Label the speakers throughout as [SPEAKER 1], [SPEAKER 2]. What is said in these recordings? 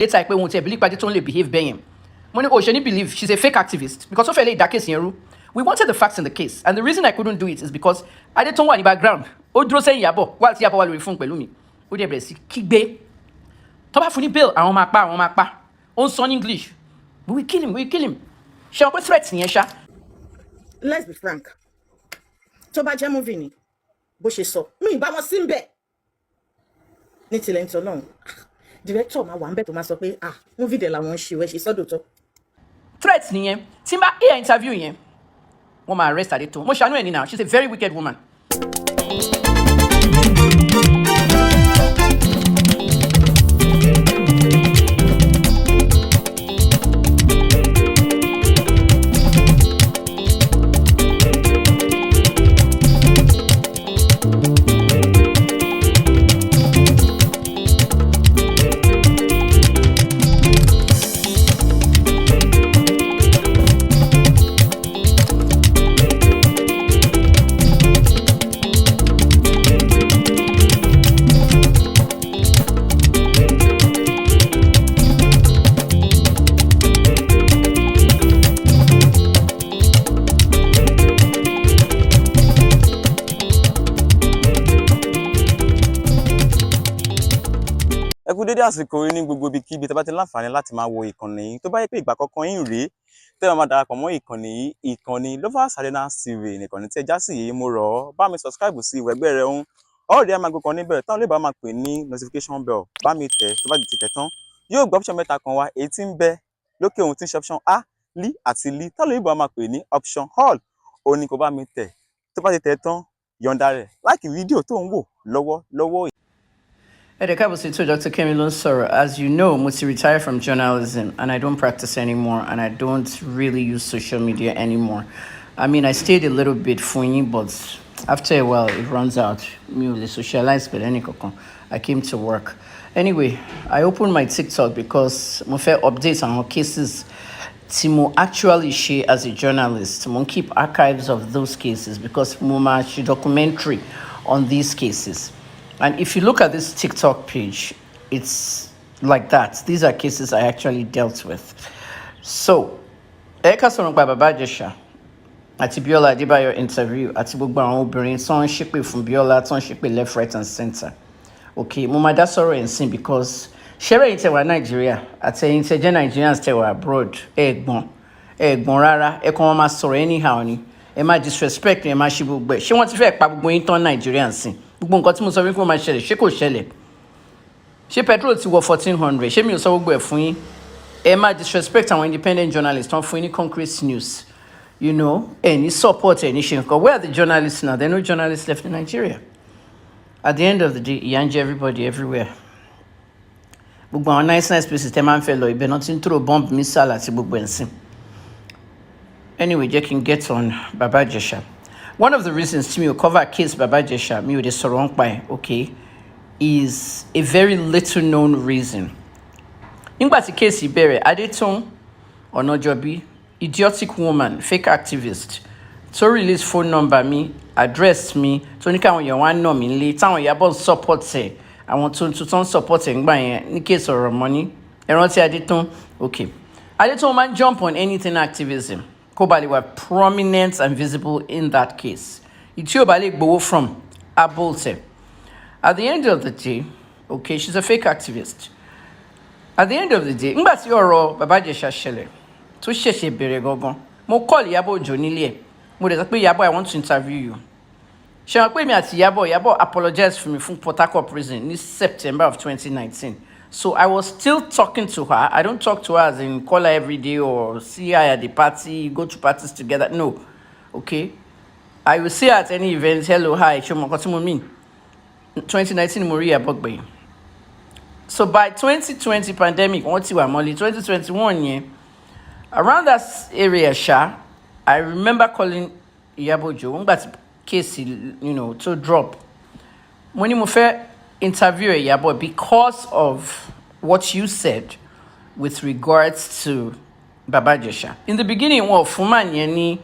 [SPEAKER 1] It's like we won't believe but it only behave bẹ́yẹn. Money Ocean believe she's a fake activist because of her that case in we wanted the facts in the case, and the reason I couldn't do it is because Adetoun wà ní background. Ó dúró sẹ́yìn Iyabo, while Iyabo wà lórí phone pẹ̀lú mi. Ó dẹ̀ bẹ̀rẹ̀ sí kígbe. Tó bá fún ní bail, àwọn máa pa. Ó ń sọ ní English. We kill him. Ṣé o pé threat nìyẹn ṣá?
[SPEAKER 2] Let's be frank. Tó bá jẹ́ movie ni, bó ṣe sọ, mi bá wọn sí ńbẹ̀. Ní tilẹ̀ ń tọ́ náà, director máa wà ńbẹ̀ tó máa sọ pé movie dẹ̀ làwọn ń ṣe wẹ́ ṣe sọ́dọ̀tọ̀.
[SPEAKER 1] Threat nìyẹn. Tí n bá hear interview yẹn, wọ́n máa arrest Adetoun. Mo ṣàánú ẹ̀ ní now. She's a very wicked woman.
[SPEAKER 3] Ẹ kú dédé àsìkò ní gbogbo ibikíbi tẹ́ bá ti láǹfààní láti máa wo ìkànnì yìí. Tó bá yẹ pé ìgbà kankan yín rèé tẹ́ máa darapọ̀ mọ́ ìkànnì yìí, ìkànnì Lovers Arena TV nìkànnì tí ẹ já sí yìí. Mo rọ̀ ọ́ bá mi subscribe sí ìwé ẹgbẹ́ rẹ̀ ń ọ̀rẹ́ máa gbé kan níbẹ̀ táwọn olóògbé máa pè ní notification bell. Bá mi tẹ̀ tó bá ti tẹ̀ tán yóò gbọ́ option mẹ́ta kan wá, èyí tí ń bẹ lókè ohun tí ń ṣe option A, L àti L táwọn olóògbé máa pè ní option all. Ó ní kó bá mi tẹ̀ tó bá ti tẹ̀ tán yọ̀ǹda rẹ̀ láìkì fídíò tó ń wò lọ́wọ́.
[SPEAKER 1] Dr. Kemi Lunsoro, as you know, I retired from journalism and I don't practice anymore and I don't really use social media anymore. I mean, I stayed a little bit funny, but after a while it runs out. Me socialize, but I came to work. Anyway, I opened my TikTok because I fair updates on cases Timo actually share as a journalist. I keep archives of those cases because Muma she documentary on these cases. And if you look at this TikTok page, it's like that. These are cases I actually dealt with. So, Eka Sonogba Baba Ijesha, àti Biola Adebayo interview, àti gbogbo àwọn obìnrin tó ń ṣépè fún Biola, tó ń ṣépè left, right, and center. Okay, mo máa dá sọ̀rọ̀ ẹ̀ sìn because ṣẹ́rẹ́ yìí tẹ̀ wá Nàìjíríà àti ẹ̀yin tẹ̀ jẹ́ Nigerians tẹ̀ wá abroad ẹ̀gbọ́n rárá ẹ̀kan wọn máa sọ̀rọ̀ anyhow ni ẹ máa disrespect ẹ máa ṣe gbogbo ẹ̀ ṣé wọ́n ti fẹ́ pa gbogbo yín tán Nigerians sìn. Gbogbo nǹkan tí mo sọ wípé ó máa ṣẹlẹ̀ ṣé kò ṣẹlẹ̀ ṣé petrol ti wọ 1400 ṣé mi ò sọ gbogbo ẹ̀ fún yín ẹ má disrespect àwọn independent journalists tán fún yín ní concrete news any support any ṣe nǹkan. Where are the journalists now? There are no journalists left in Nigeria. At the end of the day ìyà ń jẹ everybody everywhere. Gbogbo àwọn nice places tẹ́ máa ń fẹ́ lọ ibẹ̀ náà ti ń throw bomb missile àti gbogbo ẹ̀ ń sìn. Anyway, jẹ́ kí n get on Baba Ijesha. One of the reasons to me cover case Baba Ijesha, me with the Sorong Pai, okay, is a very little known reason. Nígbà tí case ìbẹ̀rẹ̀, Adetoun Onajobi, idiotic woman, fake activist, to release phone number me, address me, tó ní káwọn èèyàn wá nà mí nílé, táwọn Iyabo support ẹ̀, àwọn tó ń support ẹ̀ ńgbà yẹn ní case ọ̀rọ̀ money. Ẹ rántí Adetoun, okay. Adetoun man jump on anything activism. Kobali were prominent and visible in that case. Itiobali Gbowo from Abolte. At the end of the day, okay, she's a fake activist. At the end of the day, ngbà tí ọ̀rọ̀ Baba Ijesha ṣẹlẹ̀ tó ṣẹ̀ṣẹ̀ bẹ̀rẹ̀ gangan. Mo call Iyabo Ojo nílé ẹ̀. Mo dẹ̀ sọ pé Iyabo, I want to interview you. Ṣé wọ́n pè mí àti Iyabo apologized for me from Port Harcourt prison in September of 2019. So I was still talking to her. I don't talk to her as in call her every day or see her at the party, go to parties together. No. Okay? I will see her at any event. Hello, hi, what do you mean? 2019, Maria Bogbe. So by 2020 pandemic, 2021, yeah, around that area, I remember calling Iyabo Ojo, but case, to drop. When you interview Iyabo because of what you said with regards to Baba Ijesha. In the beginning, Fuman any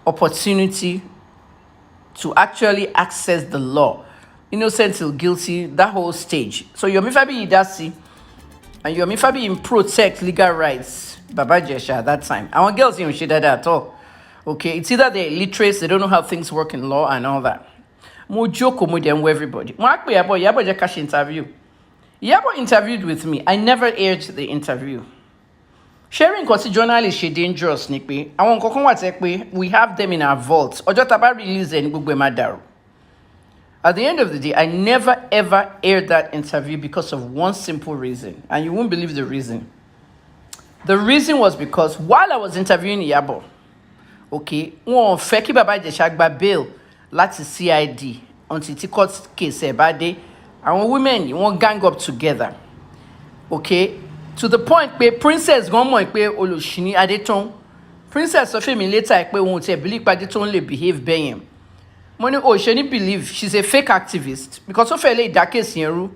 [SPEAKER 1] opportunity to actually access the law. Innocent till guilty, that whole stage. So Yomi Fabi Idasi, And Yomi Fabi in protect legal rights. Baba Ijesha at that time. Our girls didn't share that at all. Okay, it's either they're illiterate, they don't know how things work in law and all that. Mo joke with them with everybody. Mo akpe Iyabo just cash interview. Iyabo interviewed with me. I never aired the interview. Sharing because journalists she dangerous nipe. I want kokon wa we have them in our vaults. Ojo taba release any gbogbo madaru. At the end of the day, I never ever aired that interview because of one simple reason, and you won't believe the reason. The reason was because while I was interviewing Iyabo, okay, wọ́n fẹ́ kí Baba Ijesha gba bail láti CID until the court case ẹ̀ bá dé. Àwọn women wọ́n gang up together, okay, to the point pé princess gan mọ̀ pé olóṣì ni Adetoun. Princess sọ fún mi later pé òun ti believe pé Adetoun lè behave bẹ́yẹn. Mo ní ṣe ní believe she's a fake activist because ó fẹ́ lè dá case yẹn rú.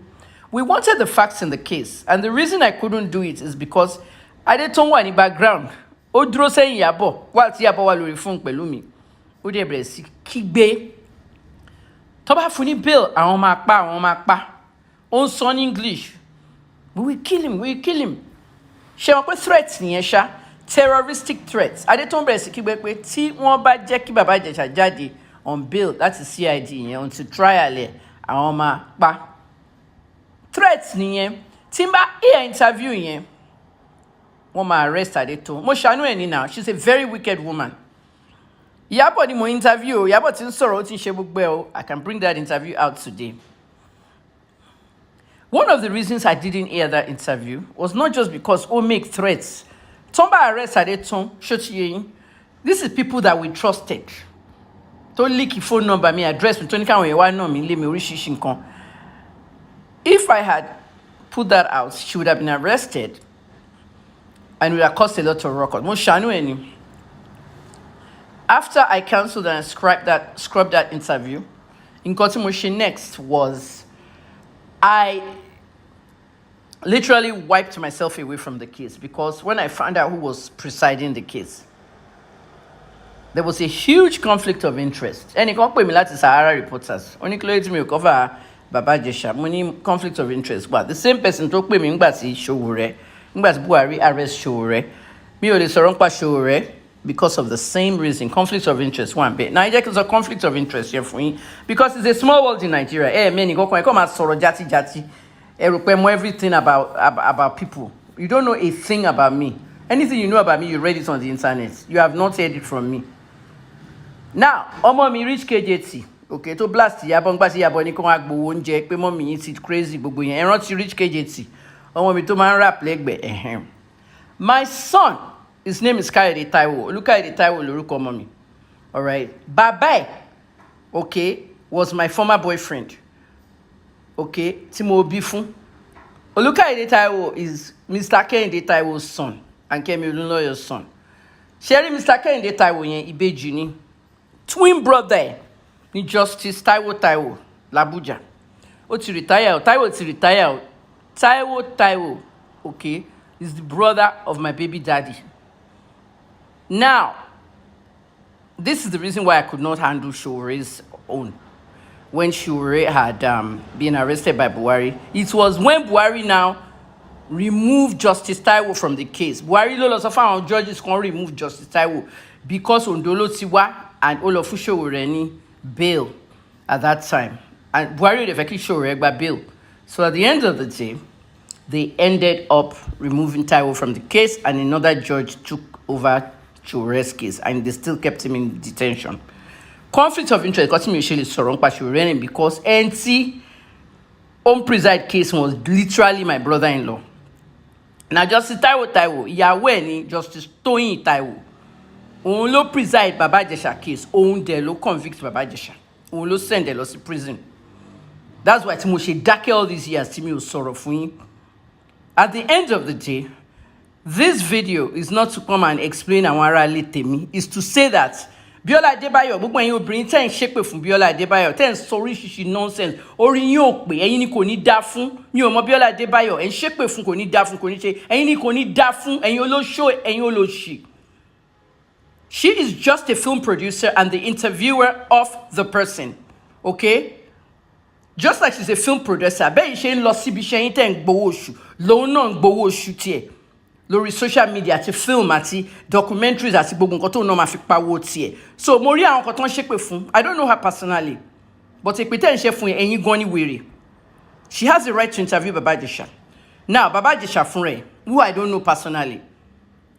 [SPEAKER 1] We wanted the facts in the case, and the reason I couldn't do it is because Adetoun wà ní background. Ó dúró sẹ́yìn Iyabo while tí Iyabo wà lórí fún pẹ̀lú mi. Ó dẹ̀ bẹ̀rẹ̀ sí kígbe. Tó bá fún ní bail, àwọn máa pa. Ó ń sọ ní English. We will kill him. Ṣé wọn pé threats nìyẹn ṣá? Terroristic threats. Adetoun bẹ̀rẹ̀ sí kígbe pé tí wọ́n bá jẹ́ kí Baba Ijesha jáde on bail láti CID yẹn until trial ẹ̀ àwọn máa pa. Threats nìyẹn. Tí n bá hear interview yẹn, wọ́n máa arrest Adetoun. Mo ṣàánú ẹ̀ ní now. She's a very wicked woman. Iyabo ni mo interview. Iyabo ti ń sọ̀rọ̀, ó ti ń ṣe gbogbo ẹ̀ o. I can bring that interview out today. One of the reasons I didn't hear that interview was not just because ó make threats. Tomba arrest Adetoun, ṣó this is people that we trusted. Tó leak phone number mi, address mi, tó ní káwọn èèyàn wá náà mi lé mi oríṣiríṣi nǹkan. If I had put that out, she would have been arrested and it would have caused a lot of ruckus. Mo ṣàánú ẹ̀ ni. After I cancelled and scrubbed that interview, nǹkan tí mo ṣe next was I literally wiped myself away from the case because when I found out who was presiding the case, there was a huge conflict of interest. Ẹnìkan pè mí láti Sahara Reporters. Ó ní kí ló dé tí mi ò cover Baba Ijesha. Mo ní conflict of interest. But the same person tó pè mí nígbà tí Sowore, nígbà tí Buhari arrest Sowore, mi ò lè sọ̀rọ̀ nípa Sowore because of the same reason, conflict of interest one bit. Now, it's a conflict of interest here for me because it's a small world in Nigeria. Many go come and sọ̀rọ̀ jati. Know everything about people. You don't know a thing about me. Anything you know about me, you read it on the internet. You have not heard it from me. Now, ọmọ mi reach KJT. Okay, to blast Iyabo ngba tí Iyabo ní kó wá gbowó oúnjẹ pé mọ́ mi yín ti crazy gbogbo yẹn. Ẹ rántí reach KJT. Ọmọ mi tó máa ń rap lẹ́gbẹ̀ẹ́. My son, his name is Kayode Taiwo. Olukayode Taiwo lorúkọ ọmọ mi. All right. Baba, okay, was my former boyfriend. Okay, tí mo bí fún. Olukayode Taiwo is Mr. Kehinde Taiwo's son and Kemi Olunloyo's son. Ṣé rí Mr. Kehinde Taiwo yẹn ìbejì ni. Twin brother ni Justice Taiwo l'Abuja. Ó ti retire. Taiwo ti retire. Taiwo, okay, is the brother of my baby daddy. Now, this is the reason why I could not handle Showore's own. When Sowore had been arrested by Buhari, it was when Buhari now removed Justice Taiwo from the case. Buhari ló lọ sọ fún àwọn judges kan remove Justice Taiwo because Ondolo ti wá and Olofu Sowore ní bail at that time. And Buhari dey fẹ́ kí Sowore gba bail. So at the end of the day, they ended up removing Taiwo from the case and another judge took over Showore's case and they still kept him in detention. Conflict of interest got me usually surrounded by Sowore because NC on preside case was literally my brother-in-law. Now Justice Taiwo, ìyàwó ẹ̀ ni Justice Toyin Taiwo. Òun ló preside Baba Ijesha case, òun dẹ̀ ló convict Baba Ijesha. Òun ló send ẹ̀ lọ sí prison. That's why tí mo ṣe dákẹ́ all these years tí mi ò sọ̀rọ̀ fún yín. At the end of the day, this video is not to come and explain àwọn ará ilé tèmi. It's to say that Biola Adebayo, gbogbo ẹ̀yin obìnrin tẹ́ ń ṣépè fún Biola Adebayo, tẹ́ ń sọ oríṣiríṣi nonsense, orí yín ò pé, ẹ̀yin ni kò ní dá fún, mi ò mọ Biola Adebayo, ẹ̀ ń ṣépè fún kò ní dá fún, kò ní ṣe, ẹ̀yin ni kò ní dá fún, ẹ̀yin olóṣó, ẹ̀yin olóṣì. She is just a film producer and the interviewer of the person, okay? Just like she's a film producer, bẹ́ẹ̀ ṣe ń lọ síbi iṣẹ́ yín tẹ̀ ń gbowó oṣù, lòun náà ń gbowó oṣù tiẹ̀ lórí social media àti film àti documentaries àti gbogbo nǹkan tóun náà máa fi pawó tiẹ̀. So mo rí àwọn nǹkan tó ń ṣépè fún. I don't know her personally, but èpè tẹ́ ń ṣe fún ẹ̀yin gan ni wèrè. She has the right to interview Baba Ijesha. Now, Baba Ijesha Funre, who I don't know personally,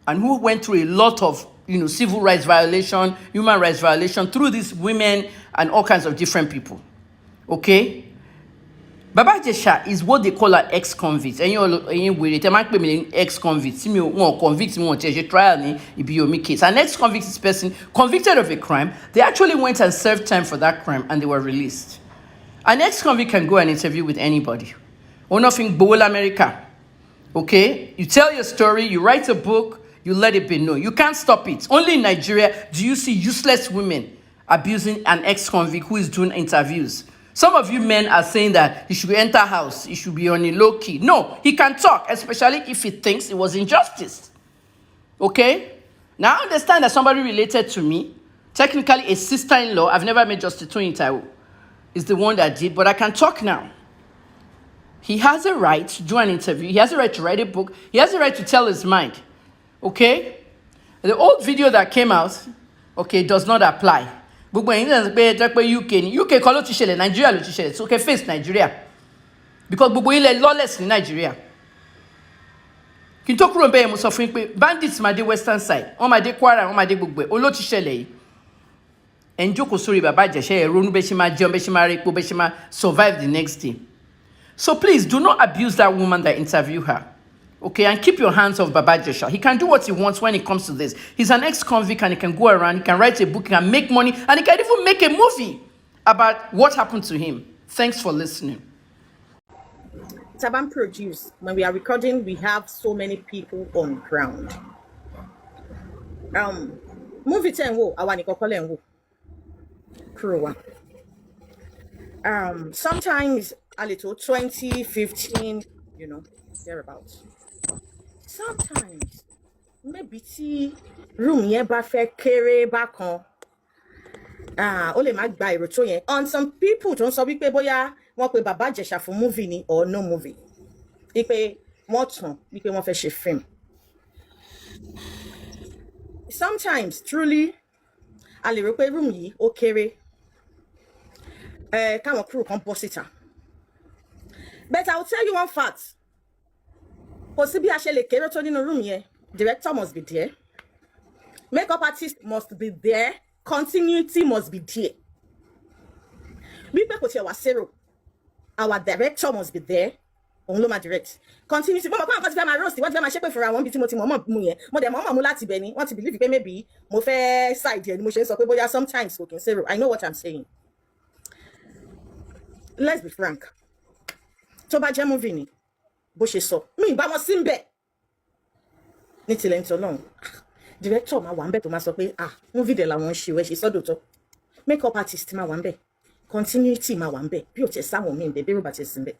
[SPEAKER 1] and who went through a lot of, civil rights violation, human rights violation through these women and all kinds of different people. Okay? Baba Ijesha is what they call an ex-convict. And you will me ex-convict. See me one convict me one trial ni Ibiyomi case. An ex-convict is person convicted of a crime. They actually went and served time for that crime and they were released. An ex-convict can go and interview with anybody. Or nothing Bowl America. Okay? You tell your story, you write a book, you let it be known. You can't stop it. Only in Nigeria do you see useless women abusing an ex-convict who is doing interviews. Some of you men are saying that he should enter house, he should be on a low key. No, he can talk, especially if he thinks it was injustice. Okay? Now I understand that somebody related to me, technically a sister-in-law, I've never met Justice Taiwo, is the one that did, but I can talk now. He has a right to do an interview. He has a right to write a book. He has a right to tell his mind. Okay? The old video that came out, okay, does not apply. Gbogbo ẹ̀yin náà pé UK kọ́ ló ti ṣẹlẹ̀, Nigeria ló ti ṣẹlẹ̀. So okay, face Nigeria. Because gbogbo ilẹ̀ lawless ní Nigeria. Kí n tó kúrò bẹ́ẹ̀ mo sọ fún yín pé bandits máa dé western side, wọ́n máa dé Kwara, wọ́n máa dé gbogbo ẹ̀. Ó ló ti ṣẹlẹ̀ yìí. Ẹ ń jókòó sórí Baba Ijesha, ẹ ronú bẹ́ẹ̀ ṣe máa jẹun, bẹ́ẹ̀ ṣe máa rí epo, bẹ́ẹ̀ ṣe máa survive the next day. So please do not abuse that woman that interviewed her. Okay, and keep your hands off Baba Ijesha. He can do what he wants when it comes to this. He's an ex-convict and he can go around, he can write a book, he can make money, and he can even make a movie about what happened to him. Thanks for listening.
[SPEAKER 2] Taban produce, when we are recording, we have so many people on ground. Movie 10 wo, awani kokole wo. Crew. Sometimes a little 20, 15, thereabouts. Sometimes maybe tí room yẹn bá fẹ́ kéré bákan, ó lè má gba èrò tó yẹn. On some people tó ń sọ wípé bóyá wọ́n pe Baba Ijesha fún movie ni or no movie. Wípé wọ́n tàn wípé wọ́n fẹ́ ṣe film. Sometimes truly a lè rò pé room yìí ó kéré. Káwọn crew kan bọ́ síta. But I will tell you one fact. Possibly I shall kéré tó nínú room yẹn. Director must be there. Makeup artist must be there. Continuity must be there. We kò tiẹ̀ wá zero. Our director must be there. Òun ló máa direct. Continuity. Mo mọ̀ pé àwọn kan ti fẹ́ máa roast. Wọ́n ti fẹ́ máa ṣépè fúnra wọn bí tí mo ti mọ̀ mú yẹn. Mo dẹ̀ mọ̀ mú láti bẹ̀ ni. Wọ́n ti believe pé maybe mo fẹ́ side yẹn ni mo ṣe ń sọ pé bóyá sometimes kò kí n zero. I know what I'm saying. Let's be frank. Tó bá jẹ́ movie ni, bó ṣe sọ, mi bá wọn sí ńbẹ̀. Ní tilẹ̀ ńtọ́ náà, director máa wà ńbẹ̀ tó máa sọ pé, movie dẹ̀ làwọn ṣe wẹ́ ṣe sọ́dọ̀tọ̀. Makeup artist máa wà ńbẹ̀. Continuity máa wà ńbẹ̀. Bí ò tẹ̀ sáwọn míì ńbẹ̀, bí rúbà tẹ̀ sí ńbẹ̀.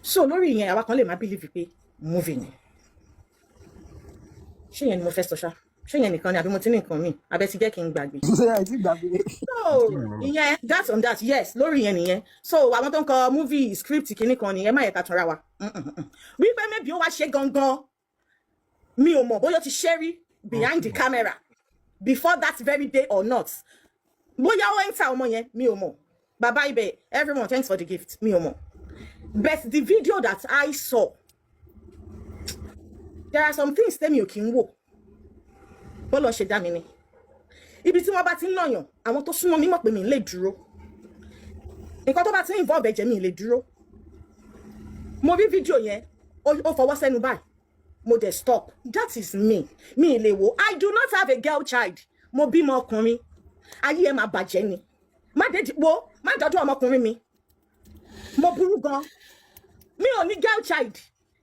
[SPEAKER 2] So lórí ìyẹn, àwa kan lè máa believe pé movie ni. Ṣé yẹn ni mo fẹ́ sọ ṣá? Ṣé yẹn nìkan ni àbí mo ti ní nǹkan mi? Abẹ́ ti jẹ́ kí n gbàgbé. So ìyẹn that's on that, yes, lórí yẹn nìyẹn. So àwọn tó ń kọ movie script kìíní kan nìyẹn, má yẹ ká tanra wa. Wípé maybe ó wá ṣe gangan, mi ò mọ̀ bóyá ó ti ṣe rí behind the camera before that very day or not. Bóyá ó enter ọmọ yẹn, mi ò mọ̀. Baba Ibe, everyone, thanks for the gift, mi ò mọ̀. But the video that I saw, there are some things tẹ́mi ò kí ń wò. Bọ́lọ̀ ṣe dá mi ni. Ibi tí wọ́n bá ti ń nàyàn, àwọn tó súnmọ́ mi mọ̀ pé mi lè dúró. Nǹkan tó bá ti ń involve ẹ̀jẹ̀ mi lè dúró. Mo rí fídíò yẹn, ó fọwọ́ sẹ́nu báyìí. Mo dẹ̀ stop. That is me. Mi lè wò. I do not have a girl child. Mo bímọ ọkùnrin. Ayé ẹ máa bàjẹ́ ni. Má dọ́dọ̀ ọmọkùnrin mi. Mo burú gan. Mi ò ní girl child.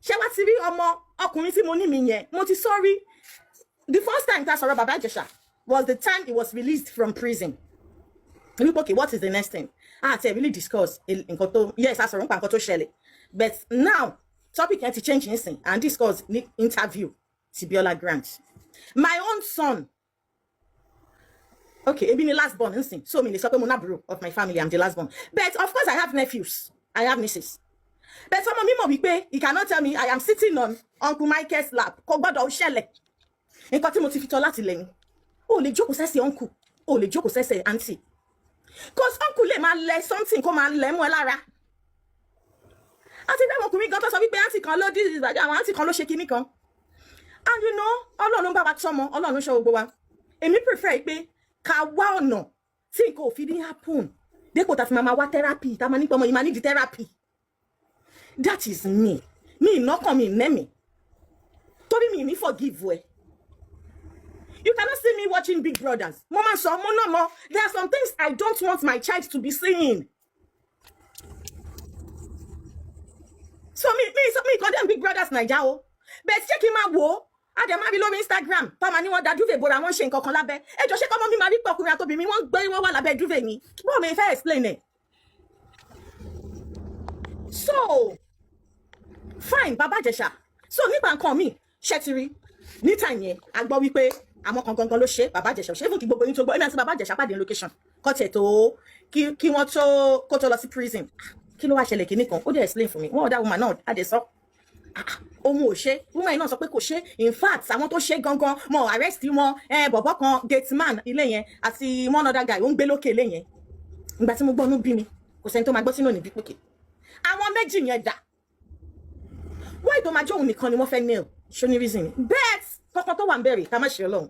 [SPEAKER 2] Ṣé wá ti rí ọmọ ọkùnrin tí mo ní mi yẹn? Mo ti sorry. The first time that sọ̀rọ̀ Baba Ijesha was the time he was released from prison. Okay, what is the next thing? They really discuss yes, I sọ̀rọ̀ nípa nǹkan tó ṣẹlẹ̀. But now, topic yẹn ti change nísìn and discuss interview Tibiola Grant. My own son, Okay, ebi ni last born nsìn. So me lè sọ pé mo nábùrò of my family, I'm the last born. But of course I have nephews, I have nieces. But some of me mọ̀ wípé he cannot tell me I am sitting on Uncle Michael's lap. Kò gbọ́dọ̀ ṣẹlẹ̀. Nǹkan tí mo ti fi tọ́ láti lẹ́yìn. O lè jókòó sẹ́sẹ̀ uncle, o lè jókòó sẹ́sẹ̀ auntie. Cause uncle lè máa lẹ something kó máa lẹ mọ́ ẹ lára. Àti bẹ́ẹ̀ ọkùnrin gan tó sọ wípé auntie kan ló dí ìbàjẹ́ àwọn auntie kan ló ṣe kinní kan. And you know, Ọlọ́run bá wa tọ́mọ, Ọlọ́run ṣọ́ gbogbo wa. Èmi prefer pé ká wá ọ̀nà tí nǹkan ò fi ní happen. Dépò tá fi máa wá therapy, tá máa ní pé ọmọ yìí máa need therapy. That is me. Me ìnákàn mi nẹ́mi. Torí mi ní forgive ẹ. You cannot see me watching Big Brothers. Mama so, no more. There are some things I don't want my child to be seeing. So me condemn Big Brothers Naija o. But check him out wo. Ade ma bi lórí Instagram. Ta ma ni wọ́n da duvet bora wọ́n ṣe nǹkan kan lábẹ́. Ẹ jọ̀ọ́ ṣé komo mi ma rí pé ọkùnrin àtobìnrin wọ́n gbé wọ́n wà lábẹ́ duvet ni. Bo me fẹ́ explain it. So fine, Baba Ijesha. So nípa nǹkan mi, ṣé ti rí. Ní time yẹn, a gbọ́ wípé àwọn kan gangan ló ṣe Baba Ijesha. Ṣé fún kí gbogbo yín tó gbọ́. Èmi àti Baba Ijesha pàdé location. Kó tiẹ̀ tó kí wọ́n tó kó tó lọ sí prison. Kí ló wá ṣẹlẹ̀ kíní kan? Ó dẹ̀ explain for me. One other woman náà a dẹ̀ sọ. Ohun ò ṣe. Woman náà sọ pé kò ṣe. In fact, àwọn tó ṣe gangan mo arrest wọn. Bọ̀bọ́ kan gateman ilé yẹn àti one other guy ó ń gbé lókè ilé yẹn. Ìgbà tí mo gbọ́ inú bí mi. Kò sẹ́ni tó máa gbọ́ sínú ní bí pòkè. Àwọn méjì yẹn dà. Why tó máa jẹ́ òun nìkan ni wọ́n fẹ́ nail? Show me reason. Bet kankan tó wà ń bẹ̀rẹ̀ ká má ṣe Ọlọ́run.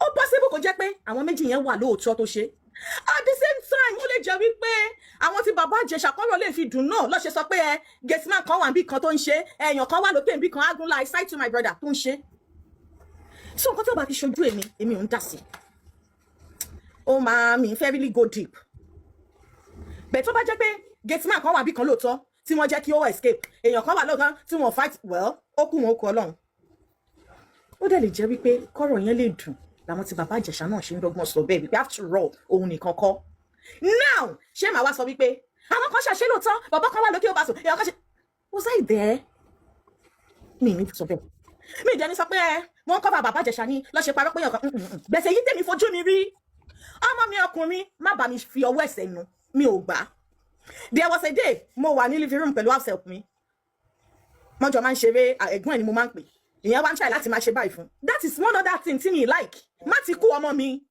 [SPEAKER 2] Ó possible kó jẹ́ pé àwọn méjì yẹn wà lóòótọ́ tó ṣe. At the same time, ó lè jẹ́ wípé àwọn tí Baba Ijesha kọ́rọ̀ lè fi dùn náà ló ṣe sọ pé gateman kan wà níbí kan tó ń ṣe, èèyàn kan wà lókè níbí kan agunla I side to my brother tó ń ṣe. So nǹkan tó bá fi ṣojú èmi ò ń dá sí. Ó máa mi fẹ́ really go deep. But tó bá jẹ́ pé gateman kan wà níbí kan lóòótọ́ tí wọ́n jẹ́ kí ó escape, èèyàn kan wà lóòótọ́ tí wọ́n fight well, ó kú wọn ó kú Ọlọ́run. Ó dẹ̀ lè jẹ́ wípé kọ́rọ̀ yẹn lè dùn làwọn tí Baba Ijesha náà ṣe ń dọ́gbọ́n sọ bẹ́ẹ̀ wípé after all òun nìkan kọ́. Now ṣé màá wá sọ wípé àwọn kan ṣàṣe lóòótọ́ bàbá kan wà lókè ó bá sùn èèyàn kan ṣe. Was I there? Mi ní sọ bẹ́ẹ̀. Mi ìdẹ́ni sọ pé wọ́n kọ́ Baba Ijesha ní lọ́ ṣe parọ́ pé èèyàn kan gbèsè yìí tèmi fojú mi rí. Ọmọ mi ọkùnrin má bá mi fi ọwọ́ ẹsẹ̀ nu mi ò gbà. There was a day mo wà ní living room pẹ̀lú house help mi. Mọ́jọ máa ń ṣeré ẹ̀gbọ́n ẹ̀ ni mo máa ń pè. Ìyẹn wá ń try láti máa ṣe báyìí fún. That is one other thing tí mi like. Má ti kú ọmọ mi.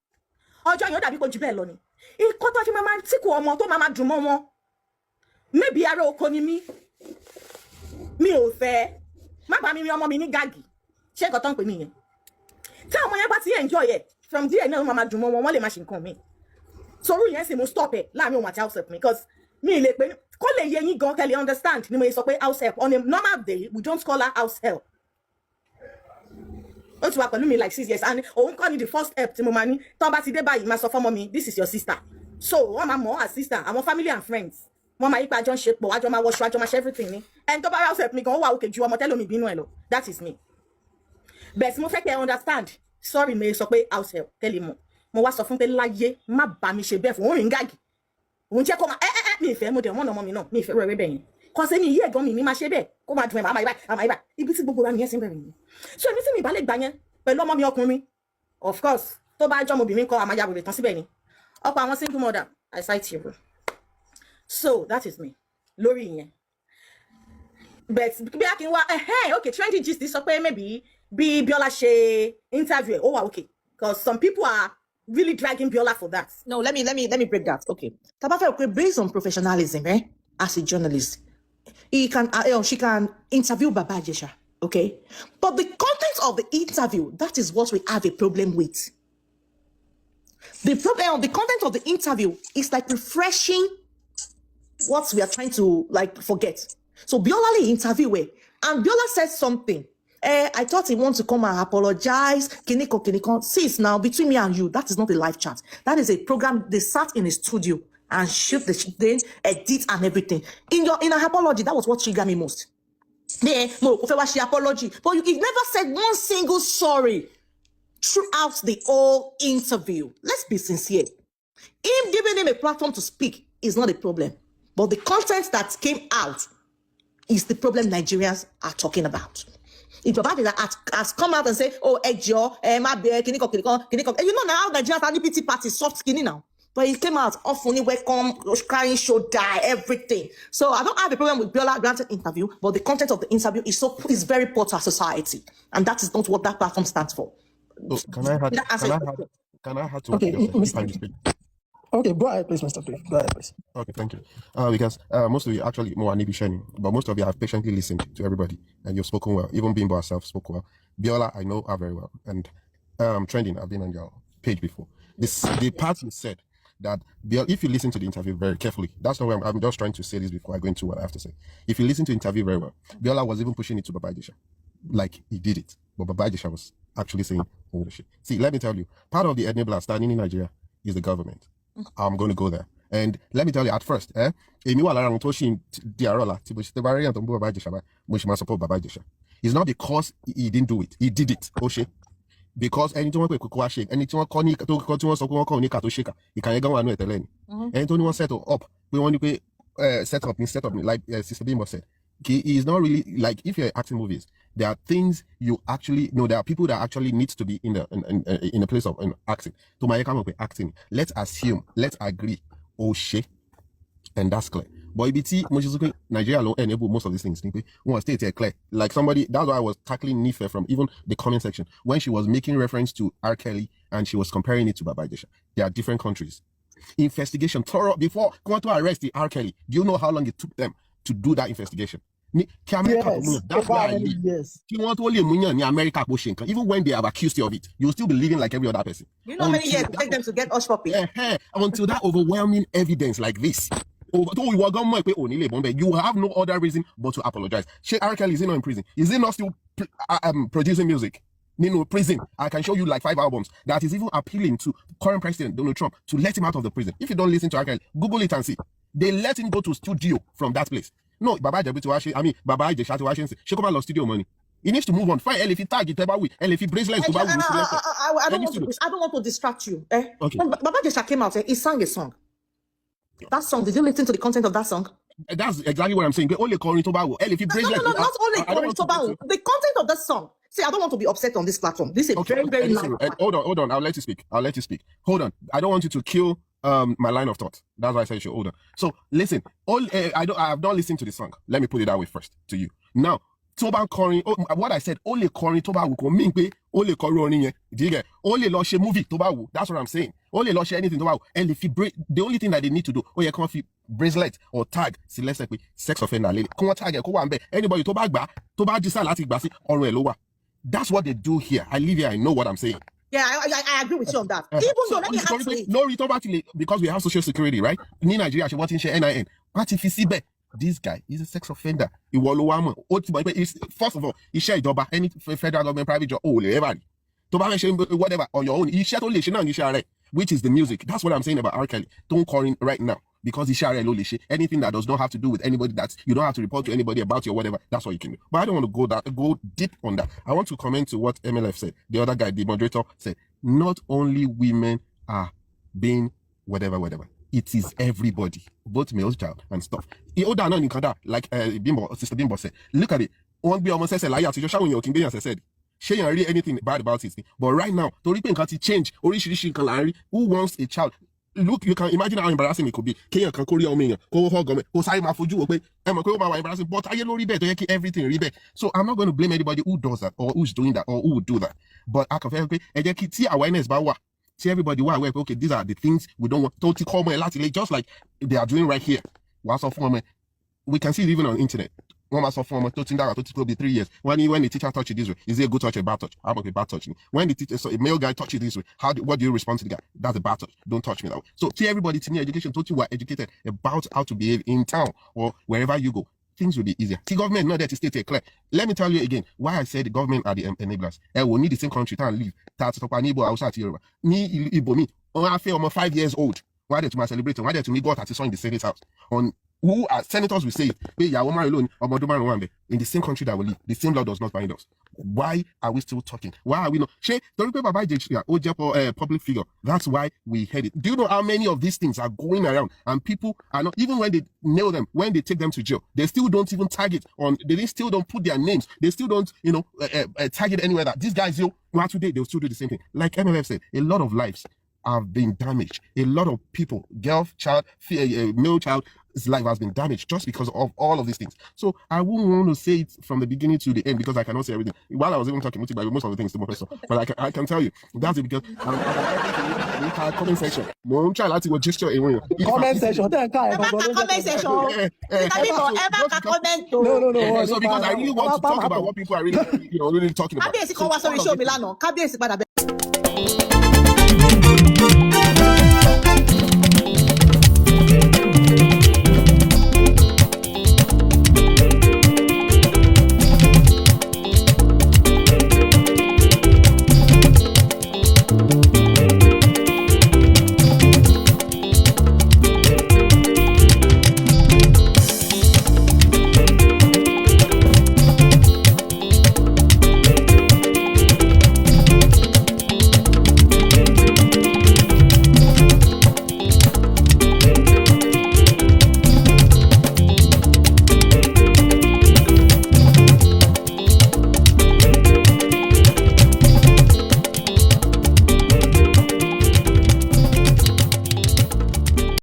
[SPEAKER 2] Ọjọ́ yẹn ó dàbí kó jù bẹ́ẹ̀ lọ ni. Ìkọ́ tó fi máa tí kú ọmọ tó máa dùn mọ́ wọn. Maybe ará oko ni mí. Mi ò fẹ́. Má bá mi rí ọmọ mi ní gàgì. Ṣé nǹkan tó ń pè nìyẹn? Tí ọmọ yẹn bá ti enjoy ẹ̀, from there náà máa dùn mọ́ wọn, wọ́n lè máa ṣe nǹkan mi. Torí yẹn sì mo stop ẹ̀ láàrin òun àti house help mi because mi lè pé kó lè yé yín gan kẹ́ lè understand ni mo sọ pé house help on a normal day we don't call her house help. Ó ti wà pẹ̀lú mi like 6 years and òun kọ́ ni the first help tí mo máa ní tán bá ti dé báyìí máa sọ fọ́mọ mi this is your sister. So wọ́n máa mọ̀ as sister àwọn family and friends wọ́n máa yí pa àjọ ń ṣe pọ̀ àjọ máa wọṣọ àjọ máa ṣe everything ni ẹni tó bá house help mi gan ó wà òkè ju ọmọ tẹ́lómi bínú ẹ̀ lọ that is me. But mo fẹ́ kẹ́ understand sorry mi sọ pé house help tẹ́lẹ̀ mọ̀ mo wá sọ fún pé láyé má bá mi ṣe bẹ́ẹ̀ fún òun rìn gàgì òun jẹ́ kó máa mi ìfẹ́ mo dẹ̀ wọ́n ọmọ mi náà mi ìfẹ́ rẹ̀ bẹ́ẹ̀ yẹn kọ́sẹ́ ní iye ẹ̀gbọ́n mi ní máa ṣe bẹ́ẹ̀ kó máa dùn ẹ̀ máa ibà ibi tí gbogbo wa nìyẹn sí ń bẹ̀rẹ̀ yìí. So èmi tí mi ìbá lè gbà yẹn pẹ̀lú ọmọ mi ọkùnrin of course tó bá jọ́ ọmọbìnrin kọ́ àmàyàwó rẹ̀ tán síbẹ̀ ni ọ̀pọ̀ àwọn single mother I cite you. So that is me lórí yẹn. But bí a kì í wá okay trendy gist sọ pé maybe bí Biola ṣe interview ẹ̀ ó wà okay because some people are really dragging Biola for that.
[SPEAKER 4] No, let me break that. Okay. Tabafe, okay, based on professionalism, as a journalist, she can interview Baba Ijesha, okay? But the content of the interview, that is what we have a problem with. The content of the interview is like refreshing what we are trying to forget. So Biola interview and Biola said something. I thought he wants to come and apologize. Kiniko. Sis, now between me and you, that is not a live chat. That is a program. They sat in a studio and shoot the thing, edit and everything. In an apology, that was what triggered me most. She apology, but you never said one single sorry throughout the whole interview. Let's be sincere. Him giving him a platform to speak is not a problem, but the content that came out is the problem Nigerians are talking about. If Baba has come out and say, oh, Ejo, Kiniko, you know now Nigerians are pity party, soft skinny now. But he came out, often welcome, crying, show, die, everything. So I don't have a problem with Biola granted interview, but the content of the interview is very poor to our society. And that is not what that platform stands for.
[SPEAKER 5] So can I have to
[SPEAKER 4] Okay,
[SPEAKER 5] Okay,
[SPEAKER 4] go ahead, please, Mr. Please. Go ahead, please.
[SPEAKER 5] Okay, thank you. Because most of you actually more need sharing, but most of you have patiently listened to everybody and you've spoken well. Even Bimbo herself spoke well. Biola, I know her very well. And Trending, I've been on your page before. The part you said that if you listen to the interview very carefully, that's not where I'm just trying to say this before I go into what I have to say. If you listen to the interview very well, Biola was even pushing it to Baba Ijesha. Like he did it. But Baba Ijesha was actually saying, oh shit. See, let me tell you, part of the enabler standing in Nigeria is the government. I'm going to go there. And let me tell you, at first, it's not because he didn't do it. He did it. Oh shit. Because anything anything he can go and anything set up. We want to set up like Sister Bimbo said. He is not really like if you're acting movies, there are things you actually know. There are people that actually need to be in a place of acting. To my account, acting. Let's assume, let's agree. Oh shit, and that's clear. But EBT, Nigeria alone enable most of these things. We want to stay clear. Like somebody, that's why I was tackling Nife from even the comment section when she was making reference to R. Kelly and she was comparing it to Baba Ijesha. They are different countries. Investigation thorough before going to arrest the R. Kelly. Do you know how long it took them to do that investigation? Yes, that's why I live. Yes. Even when they have accused you of it, you'll still be living like every other person.
[SPEAKER 4] You know how many years it take them to get us puppy?
[SPEAKER 5] Until that overwhelming evidence like this. You have no other reason but to apologize. R. Kelly, is he not in prison? Is he not still producing music? Prison. I can show you like 5 albums that is even appealing to current President Donald Trump to let him out of the prison. If you don't listen to R. Kelly, Google it and see. They let him go to studio from that place. No, Baba Ijesha to Washington. She come out studio money. He needs to move on. Fine, if he tag it, if he bracelets,
[SPEAKER 4] I don't want to distract you. Okay. When Baba Ijesha came out, he sang a song. That song, did you listen to the content of that song?
[SPEAKER 5] That's exactly what I'm saying. Only Corin Tobago. If he bracelets,
[SPEAKER 4] no, not only Corin Tobago. The content of that song. See, I don't want to be upset on this platform. This is very nice.
[SPEAKER 5] Hold on. I'll let you speak. Hold on. I don't want you to kill my line of thought. That's why I said you should hold on. So listen, I have not listened to the song. Let me put it that way first to you. Now, Toba Corin, what I said, only Corin Toba will mean only Corin. Do you get? Only Loshe movie Toba. That's what I'm saying. Only Loshe anything Toba. And if you the only thing that they need to do, come off bracelet or tag, select like sex offender lady. Come on tag anybody Toba Jisa Latik Basi or lower. That's what they do here. I live here. I know what I'm saying.
[SPEAKER 4] Yeah, I agree with you on that. Even though let me ask you,
[SPEAKER 5] no return back because we have social security, right? In Nigeria, she wants to NIN. What if you see this guy is a sex offender? First of all, he share job any federal government, private job, whatever on your own. He share only which is the music. That's what I'm saying about R. Kelly. Don't call him right now. Because he share anything that does not have to do with anybody, that you don't have to report to anybody about you or whatever, that's what you can do. But I don't want to go deep on that. I want to comment to what MLF said. The other guy, the moderator, said, not only women are being whatever. It is everybody, both males, child, and stuff. Like Bimbo, Sister Bimbo said, look at it. One be almost said, like, just showing your king, as I said. She ain't really anything bad about it. But right now, to change, who wants a child? Look, you can imagine how embarrassing it could be. Kenya can call you go hug me, go say my fuju, embarrassing, but I know everything. So I'm not going to blame anybody who does that or who's doing that or who would do that. But I can feel see awareness about what. See everybody why okay, these are the things we don't want to call me just like they are doing right here. We can see it even on the internet. One must form to be 3 years. When the teacher touch it this way, is it a good touch or a bad touch? I'm a bad touch. When the teacher, so a male guy touch it this way, what do you respond to the guy? That's a bad touch. Don't touch me that way. So to everybody, to education, taught you were educated about how to behave in town or wherever you go. Things will be easier. See, government not there to stay clear. Let me tell you again why I said the government are the enablers. We need the same country to live. That's to Ibo outside Yoruba. Me, Ibo, me. I feel I'm 5 years old. Why did you celebrate? Why did you go out at in the Senate house on who are senators will say it. In the same country that we live, the same law does not bind us. Why are we still talking? Why are we not? Public figure. That's why we heard it. Do you know how many of these things are going around and people are not, even when they nail them, when they take them to jail, they still don't even tag it on, they still don't put their names. They still don't, tag it anywhere that these guys, today, they'll still do the same thing. Like MLF said, a lot of lives have been damaged. A lot of people, girl, child, male child, his life has been damaged just because of all of these things. So I wouldn't want to say it from the beginning to the end because I cannot say everything. While I was even talking about most of the things to Professor, but I can tell you that's it because comment section. Gesture
[SPEAKER 6] Comment section.
[SPEAKER 2] Comment section.
[SPEAKER 6] No.
[SPEAKER 5] So because I really want to talk about what people are really talking about.
[SPEAKER 4] Kábíyèsí kan wá sórí show mi lánàá. Kábíyèsí padà bẹ̀.